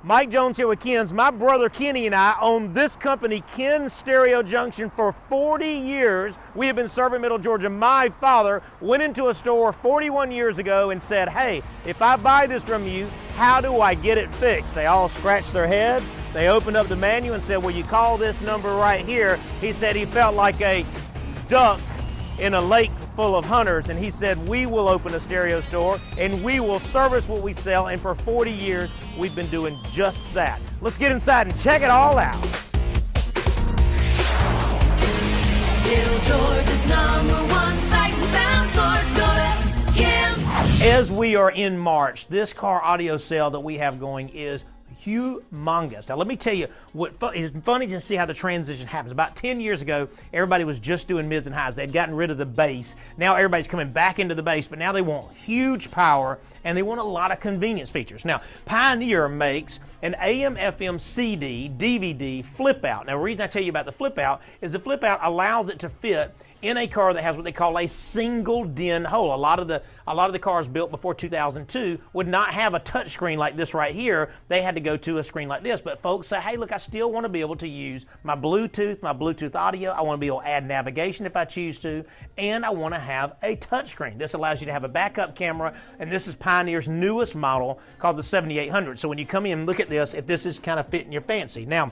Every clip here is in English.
Mike Jones here with Ken's. My brother Kenny and I own this company, Ken's Stereo Junction, for 40 years. We have been serving Middle Georgia. My father went into a store 41 years ago and said, hey, if I buy this from you, how do I get it fixed? They all scratched their heads. They opened up the manual and said, well, you call this number right here. He said he felt like a duck in a lake full of hunters, and he said, we will open a stereo store and we will service what we sell, and for 40 years we've been doing just that. Let's get inside and check it all out. Middle Georgia's #1 sight and sound source. Go to Ken's. As we are in March, this car audio sale that we have going is humongous. Now let me tell you what, it's funny to see how the transition happens. About 10 years ago, everybody was just doing mids and highs. They'd gotten rid of the bass. Now everybody's coming back into the bass, but now they want huge power and they want a lot of convenience features. Now, Pioneer makes an AM/FM CD, DVD flip out. Now the reason I tell you about the flip out is the flip out allows it to fit in a car that has what they call a single DIN hole. A lot of the cars built before 2002 would not have a touch screen like this right here. They had to go to a screen like this. But folks say, hey, look, I still want to be able to use my Bluetooth audio. I want to be able to add navigation if I choose to, and I want to have a touch screen. This allows you to have a backup camera, and this is Pioneer's newest model called the 7800. So when you come in and look at this, if this is kind of fitting your fancy. Now,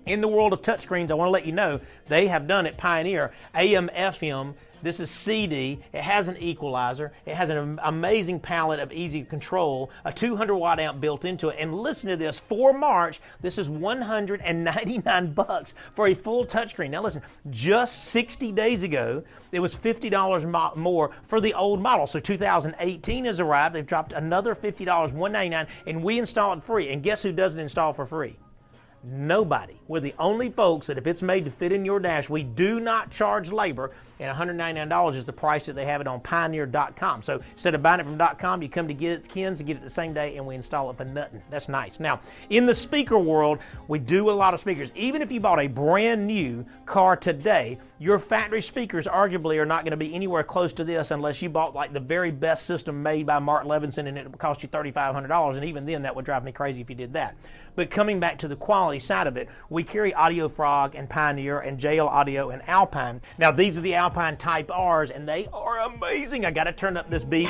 in the world of touchscreens, I want to let you know they have done it. Pioneer AM/FM. This is CD. It has an equalizer. It has an amazing palette of easy control, a 200 watt amp built into it. And listen to this, for March, this is $199 for a full touchscreen. Now listen, just 60 days ago, it was $50 more for the old model. So 2018 has arrived. They've dropped another $50, $199, and we install it free. And guess who doesn't install for free? Nobody. We're the only folks that if it's made to fit in your dash, we do not charge labor, and $199 is the price that they have it on Pioneer.com. So instead of buying it from .com, you come to get it at Ken's and get it the same day, and we install it for nothing. That's nice. Now, in the speaker world, we do a lot of speakers. Even if you bought a brand new car today, your factory speakers arguably are not going to be anywhere close to this unless you bought like the very best system made by Mark Levinson, and it would cost you $3,500, and even then that would drive me crazy if you did that. But coming back to the quality side of it, we carry Audio Frog and Pioneer and JL Audio and Alpine. Now these are the Alpine Type R's, and they are amazing. I got to turn up this beat.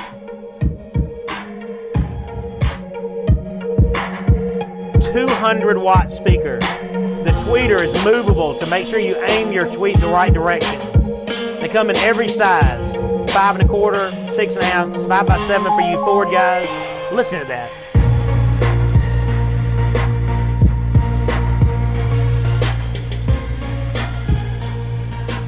200-watt speaker. The tweeter is movable to make sure you aim your tweet the right direction. They come in every size, 5 1/4, 6 1/2, 5 by 7 for you Ford guys. Listen to that.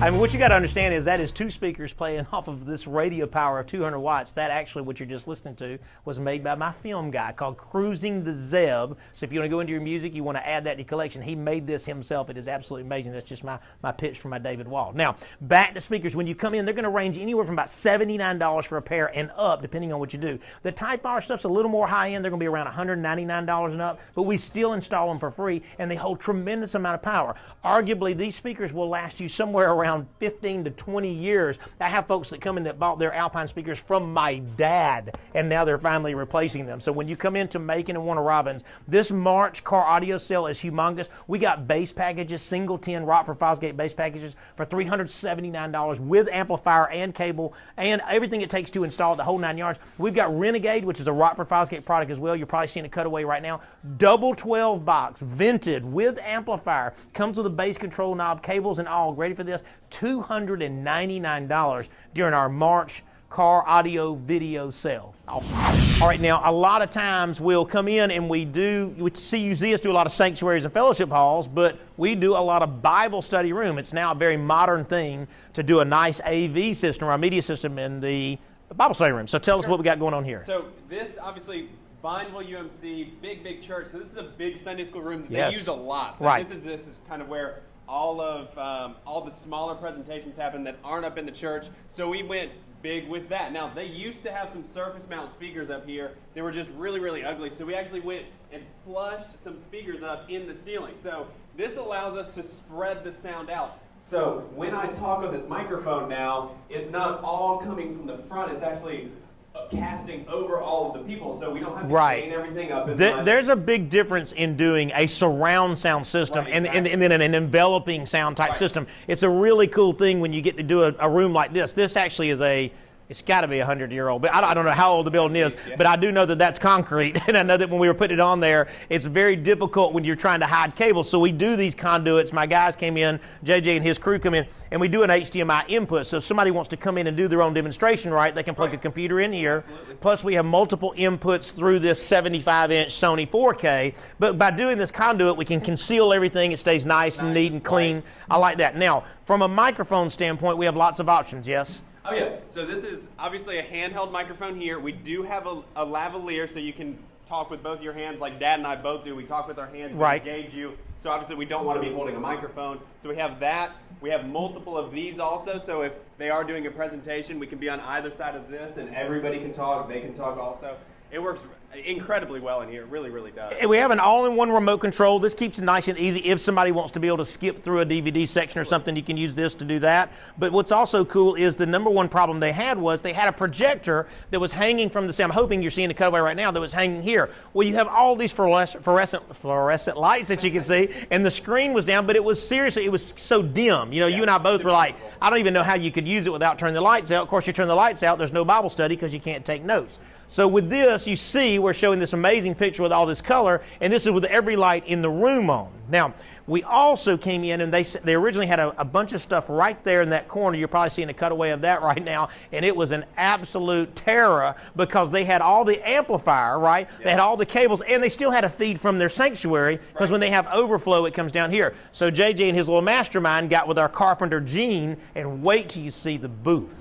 I mean, what you got to understand is that is two speakers playing off of this radio power of 200 watts. That actually, what you're just listening to, was made by my film guy called Cruising the Zeb. So if you want to go into your music, you want to add that to your collection, he made this himself. It is absolutely amazing. That's just my pitch for my David Wall. Now, back to speakers. When you come in, they're going to range anywhere from about $79 for a pair and up, depending on what you do. The Type R stuff's a little more high-end. They're going to be around $199 and up, but we still install them for free, and they hold tremendous amount of power. Arguably, these speakers will last you somewhere around 15 to 20 years. I have folks that come in that bought their Alpine speakers from my dad, and now they're finally replacing them. So when you come into Macon and Warner Robins, this March car audio sale is humongous. We got bass packages, single 10 Rockford Fosgate bass packages for $379 with amplifier and cable and everything it takes to install the whole 9 yards. We've got Renegade, which is a Rockford Fosgate product as well. You're probably seeing a cutaway right now. Double 12 box, vented with amplifier, comes with a bass control knob, cables and all. Ready for this? $299 during our March car audio video sale. Awesome. All right, now a lot of times we'll come in and we see you see us do a lot of sanctuaries and fellowship halls, but we do a lot of Bible study room. It's now a very modern thing to do a nice AV system or a media system in the Bible study room. So tell us what we got going on here. So this obviously Vineville UMC, big church. So this is a big Sunday school room that Yes. they use a lot. Right. This is kind of where all the smaller presentations happen that aren't up in the church. So we went big with that. Now they used to have some surface mount speakers up here. They were just really ugly. So we actually went and flushed some speakers up in the ceiling. So this allows us to spread the sound out. So when I talk on this microphone now, it's not all coming from the front. It's actually casting over all of the people, so we don't have to Right. clean everything up as much. There's a big difference in doing a surround sound system Right, and exactly. then an enveloping sound type Right. system. It's a really cool thing when you get to do a room like this. This actually is it's got to be 100-year-old, but I don't know how old the building is, Yeah. but I do know that that's concrete, and I know that when we were putting it on there, it's very difficult when you're trying to hide cables. So we do these conduits. My guys came in, JJ and his crew come in, and we do an HDMI input. So if somebody wants to come in and do their own demonstration, right, they can plug Right. a computer in here. Absolutely. Plus, we have multiple inputs through this 75-inch Sony 4K. But by doing this conduit, we can conceal everything. It stays nice and neat and clean. Right. I like that. Now, from a microphone standpoint, we have lots of options, yes? Oh yeah, so this is obviously a handheld microphone here. We do have a lavalier, so you can talk with both your hands like Dad and I both do. We talk with our hands, Right. we engage you. So obviously we don't want to be holding a microphone. So we have that. We have multiple of these also, so if they are doing a presentation, we can be on either side of this and everybody can talk, they can talk also. It works incredibly well in here, it really, really does. And we have an all-in-one remote control. This keeps it nice and easy. If somebody wants to be able to skip through a DVD section or something, you can use this to do that. But what's also cool is the number one problem they had was they had a projector that was hanging from the ceiling. I'm hoping you're seeing the cutaway right now that was hanging here. Well, you have all these fluorescent lights that you can see, and the screen was down, but it was so dim. You know, you and I both were like, I don't even know how you could use it without turning the lights out. Of course, you turn the lights out, there's no Bible study because you can't take notes. So with this, you see we're showing this amazing picture with all this color, and this is with every light in the room on. Now, we also came in and they originally had a bunch of stuff right there in that corner. You're probably seeing a cutaway of that right now, and it was an absolute terror because they had all the amplifier, right? Yeah. They had all the cables, and they still had a feed from their sanctuary because when they have overflow, it comes down here. So JJ and his little mastermind got with our carpenter Gene, and wait till you see the booth.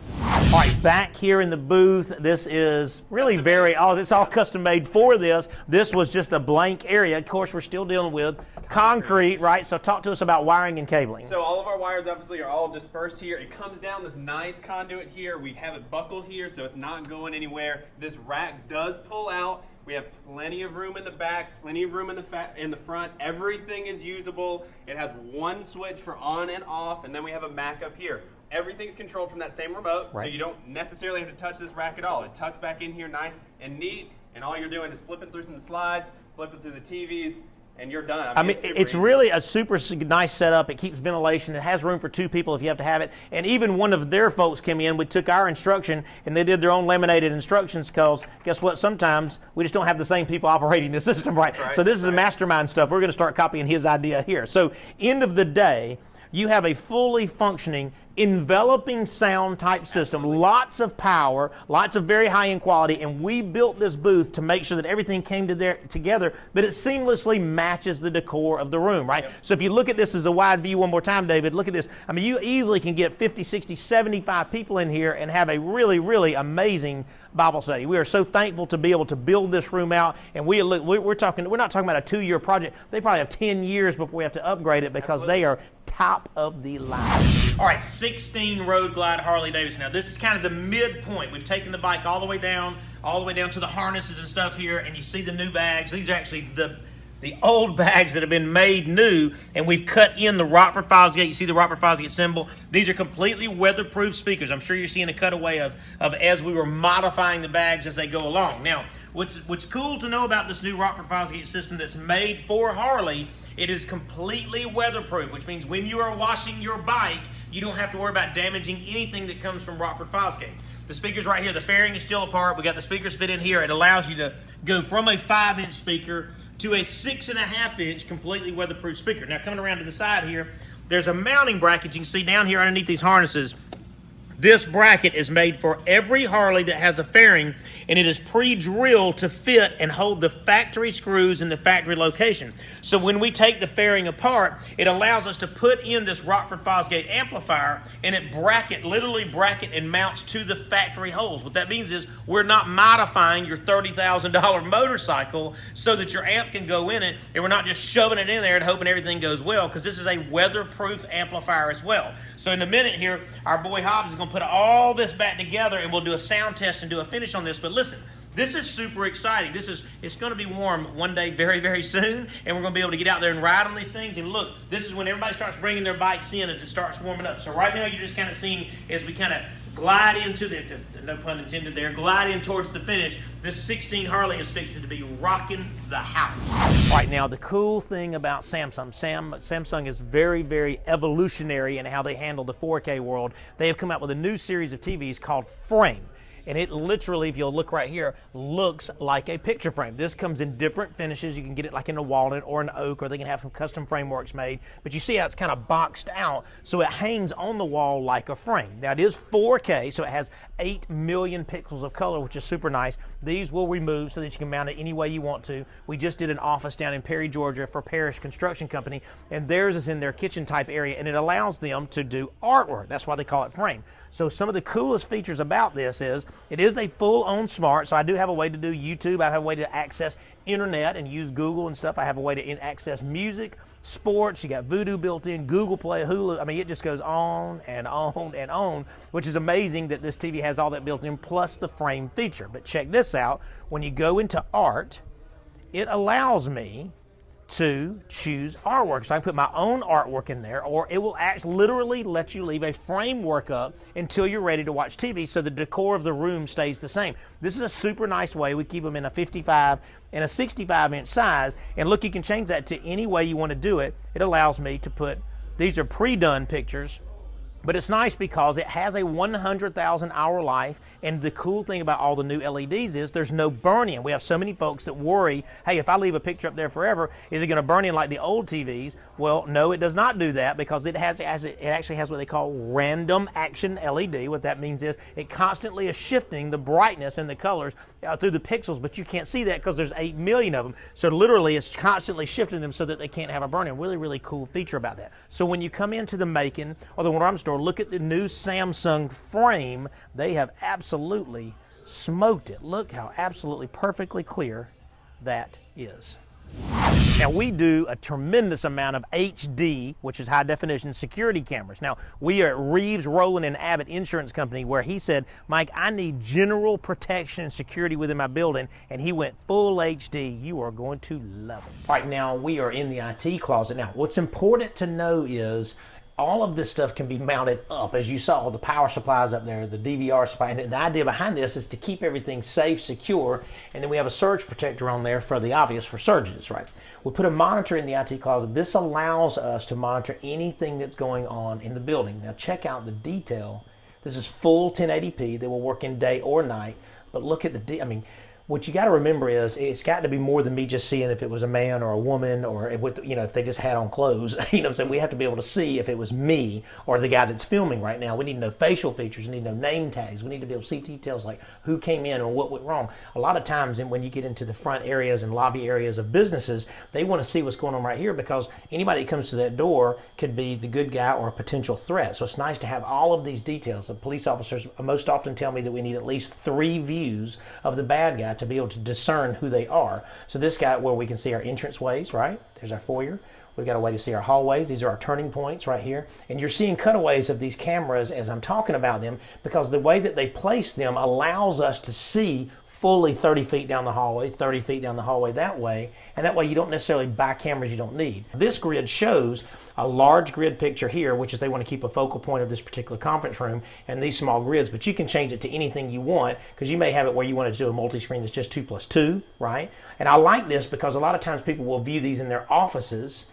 All right, back here in the booth, this is really it's all custom made for this. This was just a blank area. Of course, we're still dealing with concrete, right? So talk to us about wiring and cabling. So all of our wires obviously are all dispersed here. It comes down this nice conduit here. We have it buckled here so it's not going anywhere. This rack does pull out. We have plenty of room in the back, plenty of room in the front. Everything is usable. It has one switch for on and off, and then we have a Mac up here. Everything's controlled from that same remote, so Right. you don't necessarily have to touch this rack at all. It tucks back in here nice and neat, and all you're doing is flipping through some slides, flipping through the TVs, and you're done. I mean, super it's easy. really a super nice setup. It keeps ventilation. It has room for 2 people if you have to have it. And even one of their folks came in, we took our instruction, and they did their own laminated instructions because guess what? Sometimes we just don't have the same people operating the system right. Right, So this is the mastermind stuff. We're going to start copying his idea here. So end of the day, you have a fully functioning enveloping sound type system, lots of power, lots of very high end quality, and we built this booth to make sure that everything came together, but it seamlessly matches the decor of the room, right? Yep. So if you look at this as a wide view one more time, David, look at this. I mean, you easily can get 50, 60, 75 people in here and have a really, really amazing Bible study. We are so thankful to be able to build this room out, and we're not talking about a 2-year project. They probably have 10 years before we have to upgrade it because they are top of the line. All right, 16 Road Glide Harley Davidson. Now this is kind of the midpoint. We've taken the bike all the way down to the harnesses and stuff here, and you see the new bags. These are actually the old bags that have been made new, and we've cut in the Rockford Fosgate. You see the Rockford Fosgate symbol. These are completely weatherproof speakers. I'm sure you're seeing a cutaway of as we were modifying the bags as they go along. Now, what's cool to know about this new Rockford Fosgate system that's made for Harley, it is completely weatherproof, which means when you are washing your bike, you don't have to worry about damaging anything that comes from Rockford Fosgate. The speakers right here, the fairing is still apart. We got the speakers fit in here. It allows you to go from a 5-inch speaker to a 6.5-inch completely weatherproof speaker. Now coming around to the side here, there's a mounting bracket you can see down here underneath these harnesses. This bracket is made for every Harley that has a fairing, and it is pre-drilled to fit and hold the factory screws in the factory location. So when we take the fairing apart, it allows us to put in this Rockford Fosgate amplifier, and it literally bracket and mounts to the factory holes. What that means is we're not modifying your $30,000 motorcycle so that your amp can go in it, and we're not just shoving it in there and hoping everything goes well, because this is a weatherproof amplifier as well. So in a minute here, our boy Hobbs is going to put all this back together, and we'll do a sound test and do a finish on this. But listen, this is super exciting. It's going to be warm one day very, very soon, and we're going to be able to get out there and ride on these things. And look, this is when everybody starts bringing their bikes in as it starts warming up. So right now you're just kind of seeing as we kind of glide into the, no pun intended there, glide in towards the finish. This 16 Harley is fixing to be rocking the house. Right now, the cool thing about Samsung is very, very evolutionary in how they handle the 4K world. They have come out with a new series of TVs called Frame. And it literally, if you'll look right here, looks like a picture frame. This comes in different finishes. You can get it like in a walnut or an oak, or they can have some custom frameworks made. But you see how it's kind of boxed out, so it hangs on the wall like a frame. Now, it is 4K, so it has 8 million pixels of color, which is super nice. These will remove so that you can mount it any way you want to. We just did an office down in Perry, Georgia for Parrish Construction Company, and theirs is in their kitchen type area, and it allows them to do artwork. That's why they call it frame. So some of the coolest features about this is it is a full-on smart, so I do have a way to do YouTube. I have a way to access internet and use Google and stuff. I have a way to access music, sports. You got Vudu built in, Google Play, Hulu. I mean, it just goes on and on and on, which is amazing that this TV has all that built in, plus the frame feature. But check this out. When you go into art, it allows me to choose artwork. So I can put my own artwork in there, or it will actually literally let you leave a framework up until you're ready to watch TV, so the decor of the room stays the same. This is a super nice way. We keep them in a 55 and a 65-inch size, and look, you can change that to any way you want to do it. It allows me to put, these are pre-done pictures, but it's nice because it has a 100,000 hour life, and the cool thing about all the new LEDs is there's no burn-in. We have so many folks that worry, hey, if I leave a picture up there forever, is it going to burn in like the old TVs? Well, no, it does not do that, because it actually has what they call random action LED. What that means is it constantly is shifting the brightness and the colors through the pixels, but you can't see that because there's 8 million of them. So literally it's constantly shifting them so that they can't have a burn-in. Really, really cool feature about that. So when you come into the Macon or the Warren store, look at the new Samsung frame. They have absolutely smoked it. Look how absolutely perfectly clear that is. Now, we do a tremendous amount of HD, which is high definition security cameras. Now, we are at Reeves, Rowland, and Abbott Insurance Company, where he said, Mike, I need general protection and security within my building, and he went full HD. You are going to love it. Right now, we are in the IT closet. Now, what's important to know is all of this stuff can be mounted up. As you saw, the power supplies up there, the DVR supply, and the idea behind this is to keep everything safe, secure, and then we have a surge protector on there for the obvious, for surges, right? We'll put a monitor in the IT closet. This allows us to monitor anything that's going on in the building. Now check out the detail. This is full 1080p. They will work in day or night, but look at the, I mean, what you got to remember is it's got to be more than me just seeing if it was a man or a woman, or if they just had on clothes. So we have to be able to see if it was me or the guy that's filming right now. We need to know facial features. We need to know name tags. We need to be able to see details like who came in and what went wrong. A lot of times when you get into the front areas and lobby areas of businesses, they want to see what's going on right here, because anybody that comes to that door could be the good guy or a potential threat. So it's nice to have all of these details. The police officers most often tell me that we need at least 3 views of the bad guy to be able to discern who they are. So this guy, where we can see our entrance ways, right? There's our foyer. We've got a way to see our hallways. These are our turning points right here. And you're seeing cutaways of these cameras as I'm talking about them, because the way that they place them allows us to see fully 30 feet down the hallway, 30 feet down the hallway that way, and that way you don't necessarily buy cameras you don't need. This grid shows a large grid picture here, which is they want to keep a focal point of this particular conference room, and these small grids, but you can change it to anything you want, because you may have it where you want to do a multi-screen that's just 2+2, right? And I like this because a lot of times people will view these in their offices,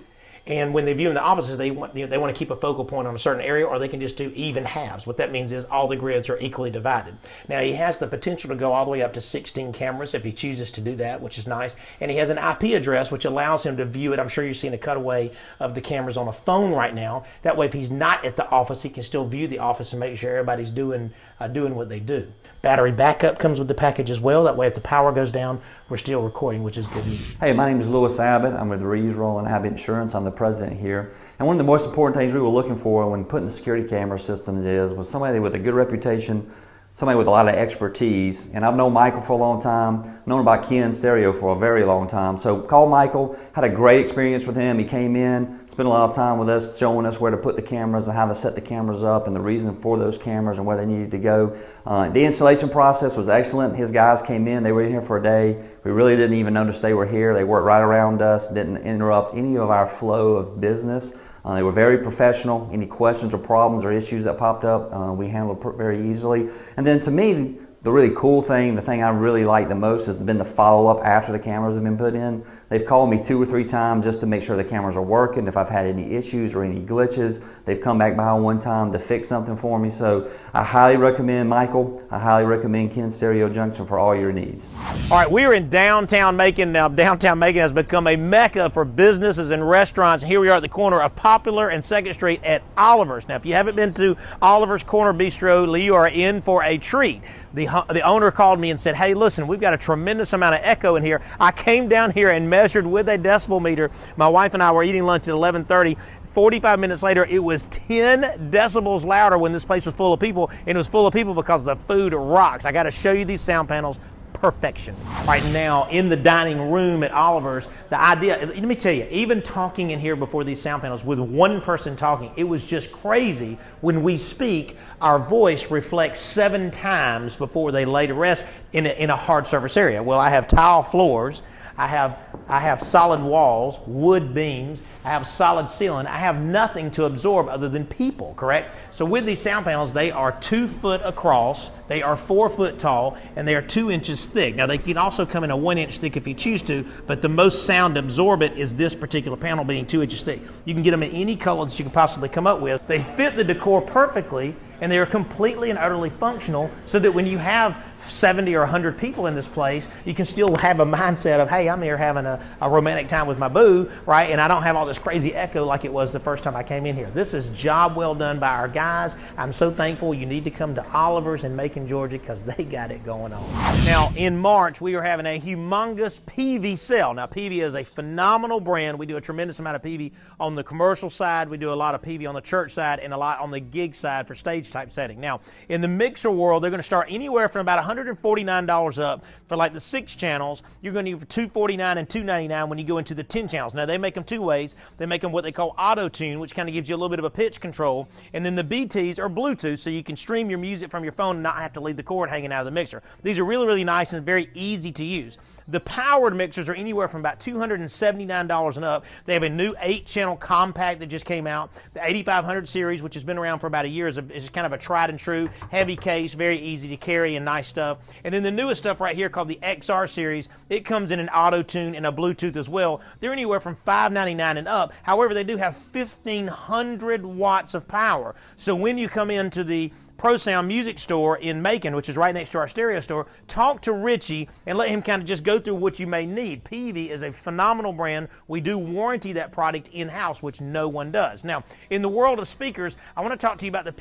and when they view in the offices, they want to keep a focal point on a certain area, or they can just do even halves. What that means is all the grids are equally divided. Now, he has the potential to go all the way up to 16 cameras if he chooses to do that, which is nice. And he has an IP address, which allows him to view it. I'm sure you're seeing a cutaway of the cameras on a phone right now. That way, if he's not at the office, he can still view the office and make sure everybody's doing what they do. Battery backup comes with the package as well. That way, if the power goes down, we're still recording, which is good news. Hey, my name is Louis Abbott. I'm with Reeves, Rowland, Abbott Insurance. I'm the president here. And one of the most important things we were looking for when putting the security camera systems was somebody with a good reputation, somebody with a lot of expertise. And I've known Michael for a long time, known about Ken Stereo for a very long time. So called Michael, had a great experience with him. He came in, spent a lot of time with us, showing us where to put the cameras and how to set the cameras up and the reason for those cameras and where they needed to go. The installation process was excellent. His guys came in, they were here for a day. We really didn't even notice they were here. They worked right around us, didn't interrupt any of our flow of business. They were very professional. Any questions or problems or issues that popped up, we handled very easily. And then to me, the really cool thing, the thing I really like the most has been the follow-up after the cameras have been put in. They've called me 2 or 3 times just to make sure the cameras are working. If I've had any issues or any glitches, they've come back by one time to fix something for me. So I highly recommend Michael. I highly recommend Ken Stereo Junction for all your needs. All right, we are in downtown Macon now. Downtown Macon has become a mecca for businesses and restaurants. Here we are at the corner of Popular and 2nd Street at Oliver's. Now, if you haven't been to Oliver's Corner Bistro, you are in for a treat. The owner called me and said, hey, listen, we've got a tremendous amount of echo in here. I came down here and measured with a decibel meter. My wife and I were eating lunch at 11:30. 45 minutes later, it was 10 decibels louder when this place was full of people, and it was full of people because the food rocks. I got to show you these sound panels. Perfection. Right now in the dining room at Oliver's, the idea, let me tell you, even talking in here before these sound panels with one person talking, it was just crazy. When we speak, our voice reflects 7 times before they lay to rest in a hard surface area. Well, I have tile floors. I have solid walls, wood beams, I have solid ceiling. I have nothing to absorb other than people, correct? So with these sound panels, they are 2 foot across, they are 4 foot tall, and they are 2 inches thick. Now they can also come in a 1 inch thick if you choose to, but the most sound absorbent is this particular panel being 2 inches thick. You can get them in any color that you can possibly come up with. They fit the decor perfectly, and they are completely and utterly functional so that when you have 70 or 100 people in this place, you can still have a mindset of, hey, I'm here having a romantic time with my boo, right? And I don't have all this crazy echo like it was the first time I came in here. This is job well done by our guys. I'm so thankful. You need to come to Oliver's in Macon, Georgia, because they got it going on. Now, in March, we are having a humongous PV sale. Now, PV is a phenomenal brand. We do a tremendous amount of PV on the commercial side. We do a lot of PV on the church side and a lot on the gig side for stage type setting. Now, in the mixer world, they're going to start anywhere from about $149 up for like the 6 channels. You're going to get for $249 and $299 when you go into the 10 channels. Now, they make them 2 ways. They make them what they call auto tune, which kind of gives you a little bit of a pitch control. And then the BTs are Bluetooth, so you can stream your music from your phone and not have to leave the cord hanging out of the mixer. These are really, really nice and very easy to use. The powered mixers are anywhere from about $279 and up. They have a new 8-channel compact that just came out. The 8500 series, which has been around for about a year, is kind of a tried and true, heavy case, very easy to carry and nice stuff. And then the newest stuff right here called the XR series, it comes in an auto tune and a Bluetooth as well. They're anywhere from $599 and up. However, they do have 1,500 watts of power. So when you come into the Pro Sound Music Store in Macon, which is right next to our stereo store, talk to Richie and let him kind of just go through what you may need. PV is a phenomenal brand. We do warranty that product in-house, which no one does. Now, in the world of speakers, I want to talk to you about the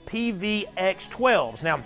PVX12s. Now,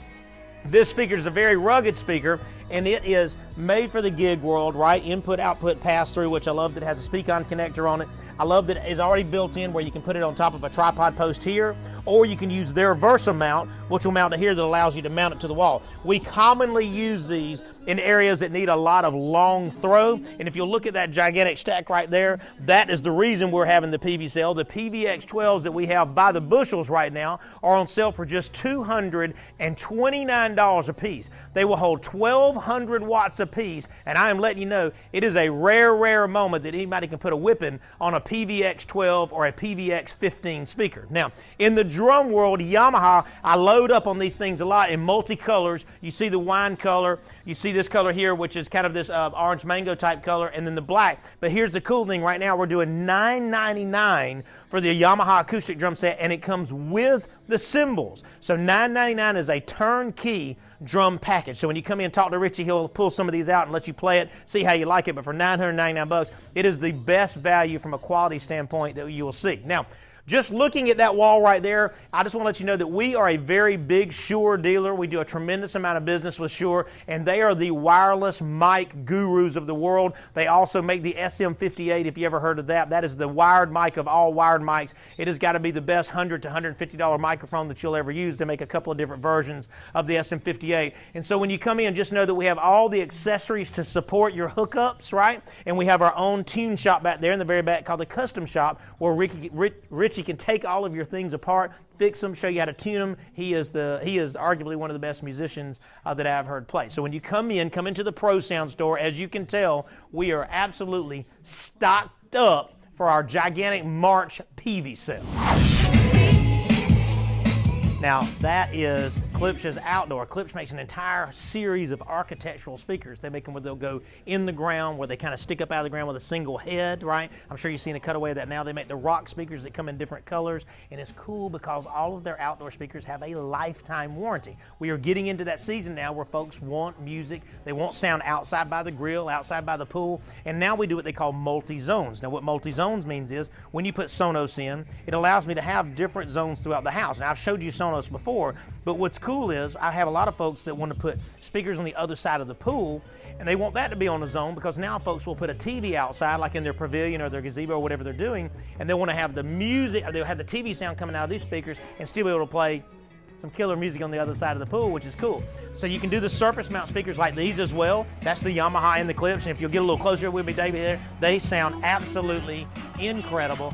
this speaker is a very rugged speaker, and it is made for the gig world, right? Input, output, pass-through, which I love that it has a speak-on connector on it. I love that it's already built in where you can put it on top of a tripod post here, or you can use their Versa mount, which will mount to here that allows you to mount it to the wall. We commonly use these in areas that need a lot of long throw, and if you'll look at that gigantic stack right there, that is the reason we're having the PV sale. The PVX12s that we have by the bushels right now are on sale for just $229 a piece. They will hold 1,200 watts a piece, and I am letting you know, it is a rare, rare moment that anybody can put a whipping on a PVX12 or a PVX15 speaker. Now, in the drum world, Yamaha, I load up on these things a lot in multicolors. You see the wine color, you see this color here, which is kind of this orange mango type color, and then the black. But here's the cool thing right now, we're doing $999 for the Yamaha acoustic drum set, and it comes with the cymbals. So $999 is a turnkey drum package. So when you come in and talk to Richie, he'll pull some of these out and let you play it, see how you like it. But for $999, it is the best value from a quality standpoint that you will see. Now, just looking at that wall right there, I just want to let you know that we are a very big Shure dealer. We do a tremendous amount of business with Shure, and they are the wireless mic gurus of the world. They also make the SM58, if you ever heard of that. That is the wired mic of all wired mics. It has got to be the best $100 to $150 microphone that you'll ever use. They make a couple of different versions of the SM58. And so when you come in, just know that we have all the accessories to support your hookups, right? And we have our own tune shop back there in the very back called the Custom Shop, where Richie can take all of your things apart, fix them, show you how to tune them. He is arguably one of the best musicians that I've heard play. So when you come into the Pro Sound store, as you can tell, we are absolutely stocked up for our gigantic March Peavy sale. Now, that is Klipsch's Outdoor. Klipsch makes an entire series of architectural speakers. They make them where they'll go in the ground, where they kind of stick up out of the ground with a single head, right? I'm sure you've seen a cutaway of that now. They make the rock speakers that come in different colors, and it's cool because all of their outdoor speakers have a lifetime warranty. We are getting into that season now where folks want music. They want sound outside by the grill, outside by the pool, and now we do what they call multi-zones. Now, what multi-zones means is when you put Sonos in, it allows me to have different zones throughout the house. Now, I've showed you Sonos before, but what's cool is I have a lot of folks that want to put speakers on the other side of the pool, and they want that to be on the zone because now folks will put a TV outside, like in their pavilion or their gazebo or whatever they're doing, and they want to have the music, or they'll have the TV sound coming out of these speakers and still be able to play some killer music on the other side of the pool, which is cool. So you can do the surface mount speakers like these as well. That's the Yamaha and the Klipsch, and if you'll get a little closer with me, David, there, they sound absolutely incredible.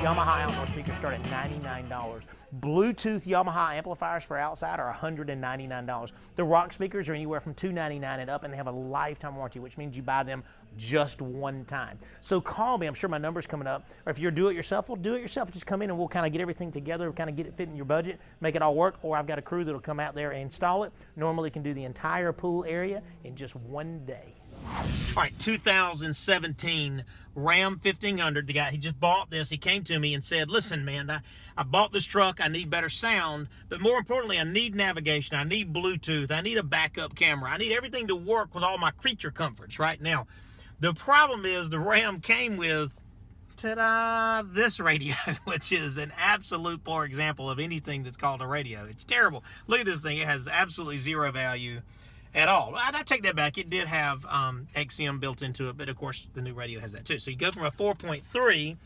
Yamaha outdoor speakers start at $99. Bluetooth Yamaha amplifiers for outside are $199. The rock speakers are anywhere from $299 and up, and they have a lifetime warranty, which means you buy them just one time. So call me. I'm sure my number's coming up. Or if you're do-it-yourself, well, do it yourself. Just come in and we'll kind of get everything together, kind of get it fit in your budget, make it all work. Or I've got a crew that'll come out there and install it. Normally can do the entire pool area in just one day. All right, 2017 Ram 1500. The guy, he just bought this. He came to me and said, listen, man, I bought this truck. I need better sound, but more importantly, I need navigation. I need Bluetooth. I need a backup camera. I need everything to work with all my creature comforts right now. The problem is the Ram came with, ta-da, this radio, which is an absolute poor example of anything that's called a radio. It's terrible. Look at this thing. It has absolutely zero value at all. I take that back. It did have XM built into it, but of course the new radio has that too. So you go from a 4.3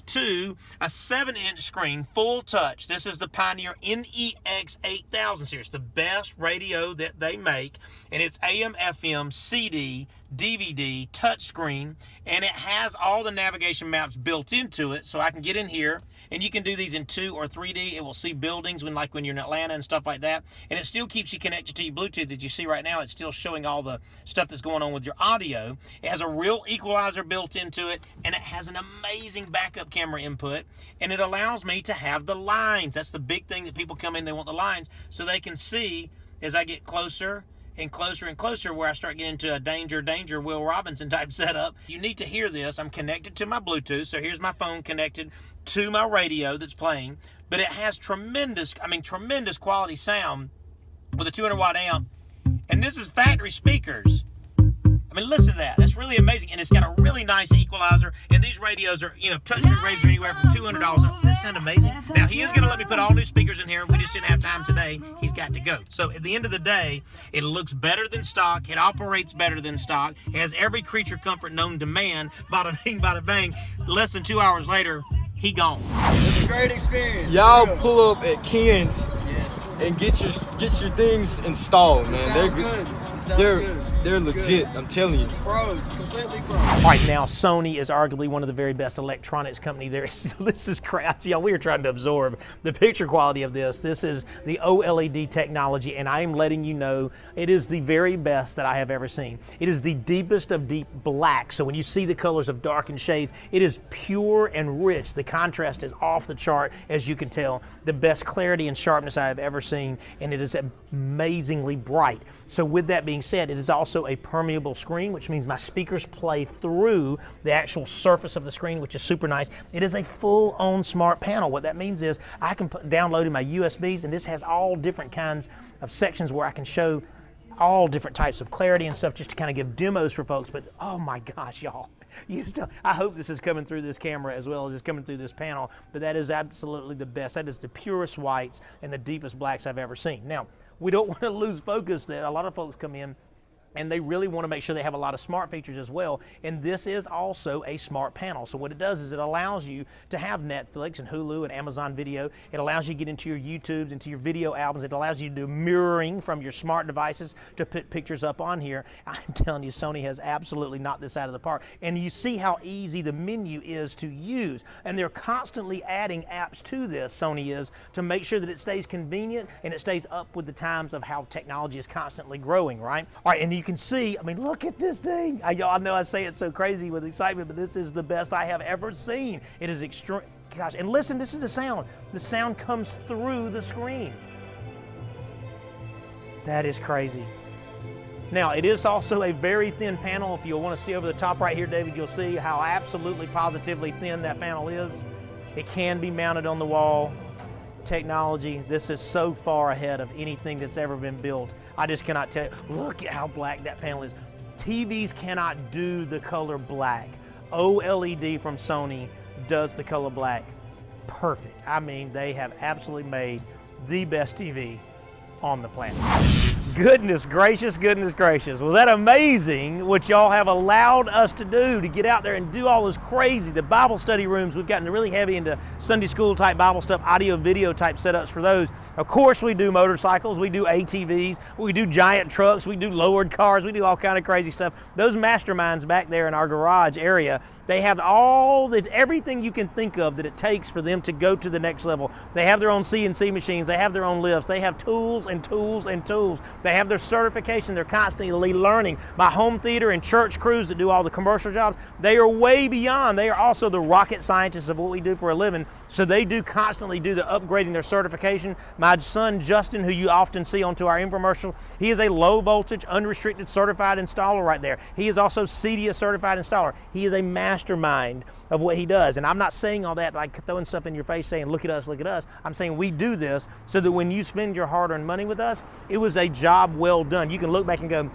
to a 7-inch screen, full touch. This is the Pioneer NEX 8000 series, the best radio that they make, and it's AM, FM, CD, DVD, touchscreen, and it has all the navigation maps built into it, so I can get in here, and you can do these in 2 or 3D. It will see buildings when you're in Atlanta and stuff like that, and it still keeps you connected to your Bluetooth. As you see right now, it's still showing all the stuff that's going on with your audio. It has a real equalizer built into it, and it has an amazing backup camera input, and it allows me to have the lines. That's the big thing that people come in, they want the lines, so they can see as I get closer and closer and closer, where I start getting to a danger, Will Robinson type setup. You need to hear this. I'm connected to my Bluetooth, so here's my phone connected to my radio that's playing, but it has tremendous quality sound with a 200 watt amp, and this is factory speakers. I mean, listen to that. That's really amazing, and it's got a really nice equalizer, and these radios are, touchscreen radios are anywhere from $200. That sound amazing. Now, he is going to let me put all new speakers in here. We just didn't have time today. He's got to go. So, at the end of the day, it looks better than stock. It operates better than stock. It has every creature comfort known to man. Bada bing, bada bang. Less than 2 hours later, he gone. It's a great experience. Y'all pull up at Ken's and get your things installed, man. They're legit. I'm telling you. Pros, completely pros. All right, now Sony is arguably one of the very best electronics company there is. This is crazy. Y'all, we are trying to absorb the picture quality of this. This is the OLED technology, and I am letting you know it is the very best that I have ever seen. It is the deepest of deep black. So when you see the colors of dark and shades, it is pure and rich. The contrast is off the chart, as you can tell. The best clarity and sharpness I have ever seen, and it is amazingly bright. So with that being said, it is also a permeable screen, which means my speakers play through the actual surface of the screen, which is super nice. It is a full-on smart panel. What that means is I can download in my USBs, and this has all different kinds of sections where I can show all different types of clarity and stuff, just to kind of give demos for folks. But oh my gosh, y'all. I hope this is coming through this camera as well as it's coming through this panel, but that is absolutely the best. That is the purest whites and the deepest blacks I've ever seen. Now, we don't want to lose focus that a lot of folks come in And they really want to make sure they have a lot of smart features as well. And this is also a smart panel. So what it does is it allows you to have Netflix and Hulu and Amazon Video. It allows you to get into your YouTubes, into your video albums. It allows you to do mirroring from your smart devices to put pictures up on here. I'm telling you, Sony has absolutely knocked this out of the park. And you see how easy the menu is to use. And they're constantly adding apps to this, Sony is, to make sure that it stays convenient and it stays up with the times of how technology is constantly growing, right? All right, and you can see, I mean, look at this thing. Y'all know I say it so crazy with excitement, but this is the best I have ever seen. It is extreme, gosh, and listen, this is the sound. The sound comes through the screen. That is crazy. Now, it is also a very thin panel. If you'll want to see over the top right here, David, you'll see how absolutely positively thin that panel is. It can be mounted on the wall. Technology, this is so far ahead of anything that's ever been built. I just cannot tell you. Look at how black that panel is. TVs cannot do the color black. OLED from Sony does the color black perfect. I mean, they have absolutely made the best TV on the planet. Goodness gracious, goodness gracious. Was that amazing what y'all have allowed us to do, to get out there and do all this crazy, the Bible study rooms. We've gotten really heavy into Sunday school type Bible stuff, audio video type setups for those. Of course we do motorcycles, we do ATVs, we do giant trucks, we do lowered cars, we do all kind of crazy stuff. Those masterminds back there in our garage area, they have everything you can think of that it takes for them to go to the next level. They have their own CNC machines, they have their own lifts, they have tools and tools and tools. They have their certification, they're constantly learning. My home theater and church crews that do all the commercial jobs, they are way beyond. They are also the rocket scientists of what we do for a living. So they do constantly do the upgrading their certification. My son, Justin, who you often see onto our infomercial, he is a low voltage, unrestricted certified installer right there. He is also CEDIA certified installer. He is a mastermind of what he does. And I'm not saying all that like throwing stuff in your face saying, look at us, look at us. I'm saying we do this so that when you spend your hard-earned money with us, it was a job well done. You can look back and go,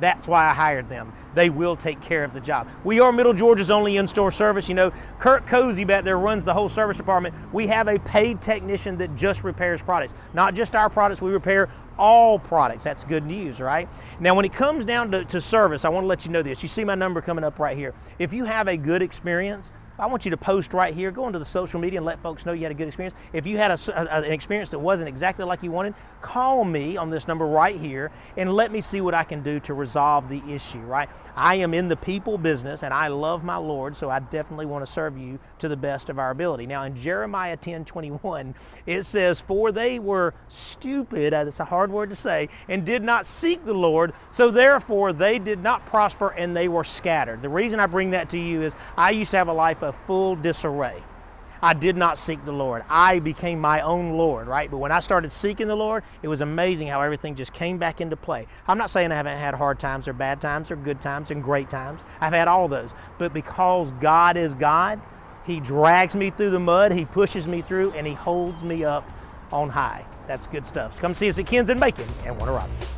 that's why I hired them. They will take care of the job. We are Middle Georgia's only in-store service. You know, Kurt Cozy back there runs the whole service department. We have a paid technician that just repairs products. Not just our products, we repair all products. That's good news, right? Now, when it comes down to service, I want to let you know this. You see my number coming up right here. If you have a good experience, I want you to post right here, go into the social media and let folks know you had a good experience. If you had an experience that wasn't exactly like you wanted, call me on this number right here and let me see what I can do to resolve the issue, right? I am in the people business and I love my Lord, so I definitely want to serve you to the best of our ability. Now in Jeremiah 10:21, it says, for they were stupid, it's a hard word to say, and did not seek the Lord, so therefore they did not prosper and they were scattered. The reason I bring that to you is I used to have a life of full disarray. I did not seek the Lord. I became my own Lord, right? But when I started seeking the Lord, it was amazing how everything just came back into play. I'm not saying I haven't had hard times or bad times or good times and great times. I've had all those. But because God is God, He drags me through the mud, He pushes me through, and He holds me up on high. That's good stuff. So come see us at Ken's in Macon and Warner Robins.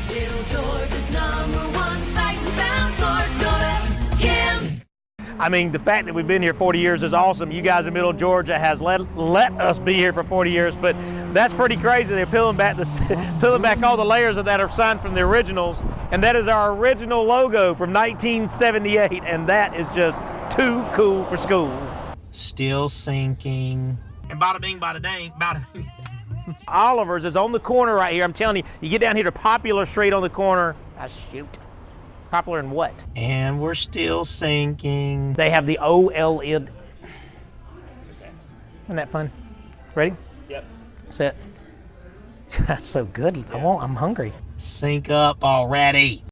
Little Georgia's #1 sight and sound source. Go to Kim's. I mean, the fact that we've been here 40 years is awesome. You guys in Middle Georgia has let us be here for 40 years, but that's pretty crazy. They're peeling back all the layers of that are signed from the originals, and that is our original logo from 1978, and that is just too cool for school. Still sinking. And bada bing, bada dang, bada bing. Oliver's is on the corner right here. I'm telling you, you get down here to Popular Street on the corner. Shoot. Popular and what? And we're still sinking. They have the OLED. Isn't that fun? Ready? Yep. Set. That's so good. I'm hungry. Sync up already.